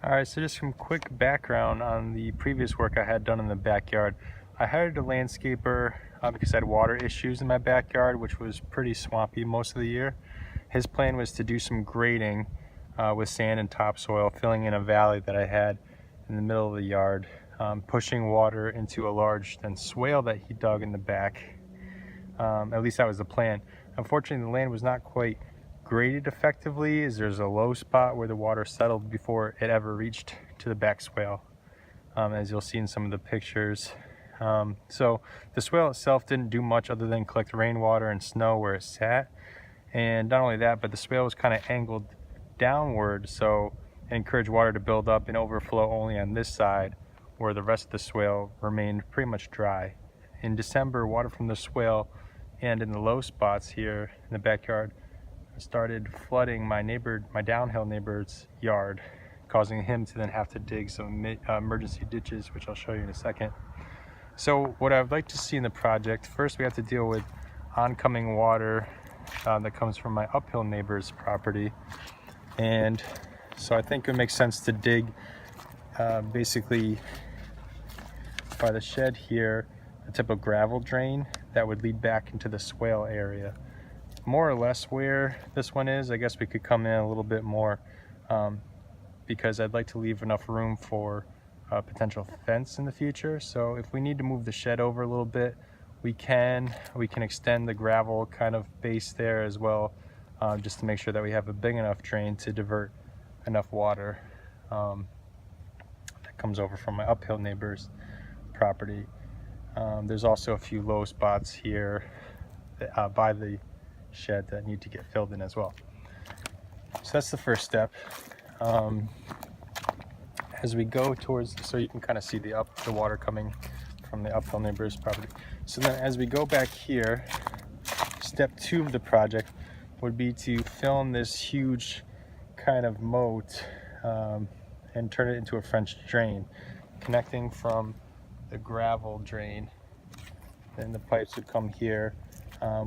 Alright, so just some quick background on the previous work I had done in the backyard. I hired a landscaper because I had water issues in my backyard, which was pretty swampy most of the year. His plan was to do some grading with sand and topsoil, filling in a valley that I had in the middle of the yard, pushing water into a large swale that he dug in the back. At least that was the plan. Unfortunately, the land was not quite graded effectively, as there's a low spot where the water settled before it ever reached to the back swale, as you'll see in some of the pictures. So the swale itself didn't do much other than collect rainwater and snow where it sat, and not only that, but the swale was kind of angled downward, so it encouraged water to build up and overflow only on this side, where the rest of the swale remained pretty much dry. In December, water from the swale and in the low spots here in the backyard started flooding my downhill neighbor's yard, causing him to then have to dig some emergency ditches, which I'll show you in a second. So what I'd like to see in the project, first we have to deal with oncoming water that comes from my uphill neighbor's property. And so I think it makes sense to dig basically by the shed here, a type of gravel drain that would lead back into the swale area. More or less where this one is, I guess we could come in a little bit more because I'd like to leave enough room for a potential fence in the future. So if we need to move the shed over a little bit, we can extend the gravel kind of base there as well, just to make sure that we have a big enough drain to divert enough water that comes over from my uphill neighbor's property. There's also a few low spots here by the shed that need to get filled in as well. So that's the first step. As we go towards, so you can kind of see the water coming from the uphill neighbor's property. So then as we go back here, step 2 of the project would be to fill in this huge kind of moat and turn it into a French drain, connecting from the gravel drain. Then the pipes would come here.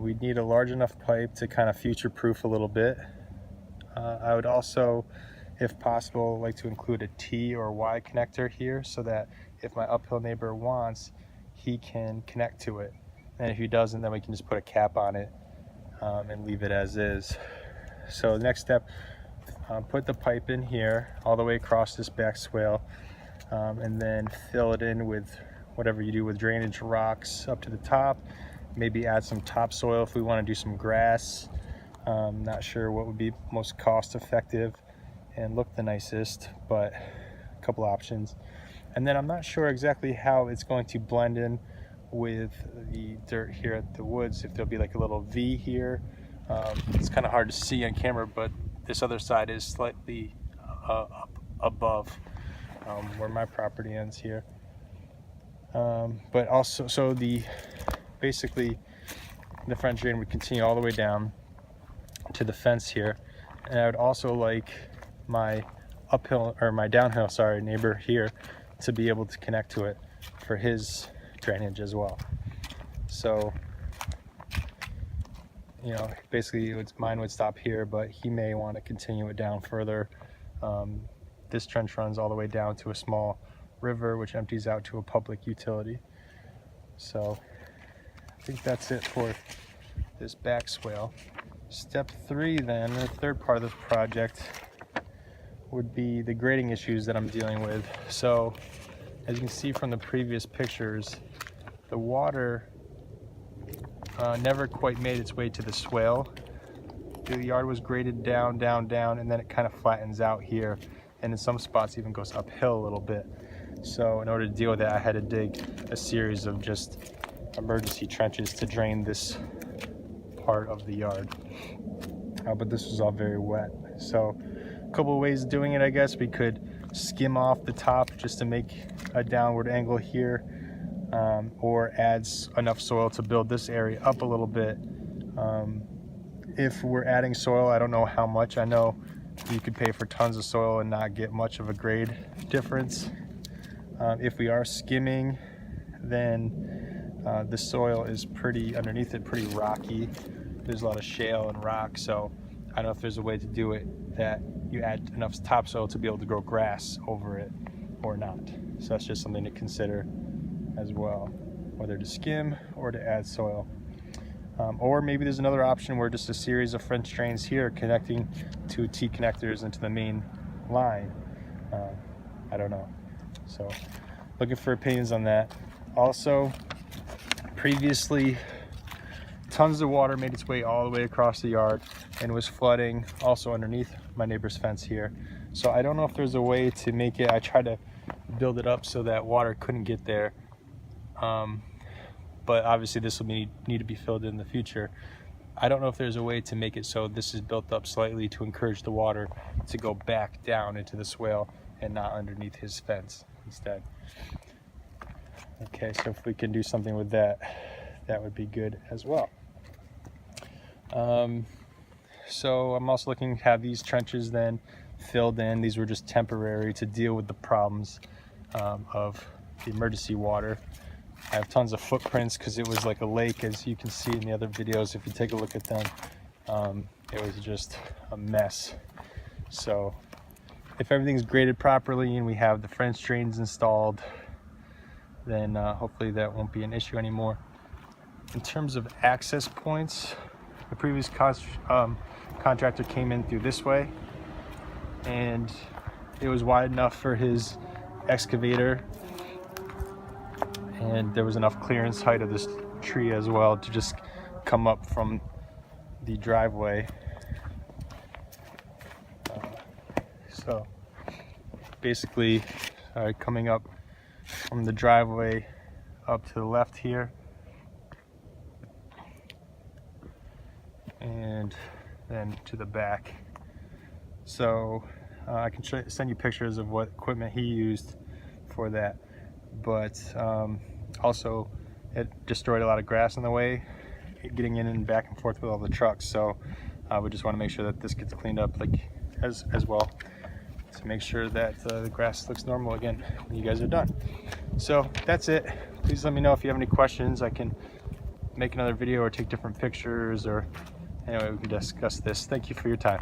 We'd need a large enough pipe to kind of future-proof a little bit. I would also, if possible, like to include a T or Y connector here, so that if my uphill neighbor wants, he can connect to it. And if he doesn't, then we can just put a cap on it and leave it as is. So the next step, put the pipe in here all the way across this back swale, and then fill it in with whatever you do with drainage rocks up to the top. Maybe add some topsoil if we want to do some grass. Not sure what would be most cost effective and look the nicest, but a couple options. And then I'm not sure exactly how it's going to blend in with the dirt here at the woods, if there'll be like a little V here. It's kind of hard to see on camera, but this other side is slightly up above where my property ends here. But also, so basically the French drain would continue all the way down to the fence here, and I would also like my downhill neighbor here to be able to connect to it for his drainage as well. So, you know, basically mine would stop here, but he may want to continue it down further. This trench runs all the way down to a small river which empties out to a public utility. So I think that's it for this back swale. Step 3 then, the third part of this project, would be the grading issues that I'm dealing with. So as you can see from the previous pictures, the water never quite made its way to the swale. The yard was graded down, down, down, and then it kind of flattens out here, and in some spots even goes uphill a little bit. So in order to deal with that, I had to dig a series of just emergency trenches to drain this part of the yard. But this was all very wet. So a couple of ways of doing it, I guess. We could skim off the top just to make a downward angle here, or adds enough soil to build this area up a little bit. If we're adding soil, I don't know how much. I know you could pay for tons of soil and not get much of a grade difference. If we are skimming, then the soil is underneath it pretty rocky. There's a lot of shale and rock, so I don't know if there's a way to do it that you add enough topsoil to be able to grow grass over it or not. So that's just something to consider as well, whether to skim or to add soil. Or maybe there's another option where just a series of French drains here connecting to T connectors into the main line. I don't know. So looking for opinions on that. Also, previously, tons of water made its way all the way across the yard and was flooding also underneath my neighbor's fence here. So I don't know if there's a way to make it, I tried to build it up so that water couldn't get there. But obviously this will need to be filled in the future. I don't know if there's a way to make it so this is built up slightly to encourage the water to go back down into the swale and not underneath his fence instead. Okay, so if we can do something with that, that would be good as well. So I'm also looking to have these trenches then filled in. These were just temporary to deal with the problems of the emergency water. I have tons of footprints because it was like a lake, as you can see in the other videos. If you take a look at them, it was just a mess. So if everything's graded properly and we have the French drains installed, then hopefully that won't be an issue anymore. In terms of access points, the previous contractor came in through this way, and it was wide enough for his excavator, and there was enough clearance height of this tree as well to just come up from the driveway. So basically coming up from the driveway up to the left here, and then to the back. So I can send you pictures of what equipment he used for that, but also it destroyed a lot of grass in the way, getting in and back and forth with all the trucks. So we just want to make sure that this gets cleaned up as well, to make sure that the grass looks normal again when you guys are done. So that's it. Please let me know if you have any questions. I can make another video or take different pictures, or anyway, we can discuss this. Thank you for your time.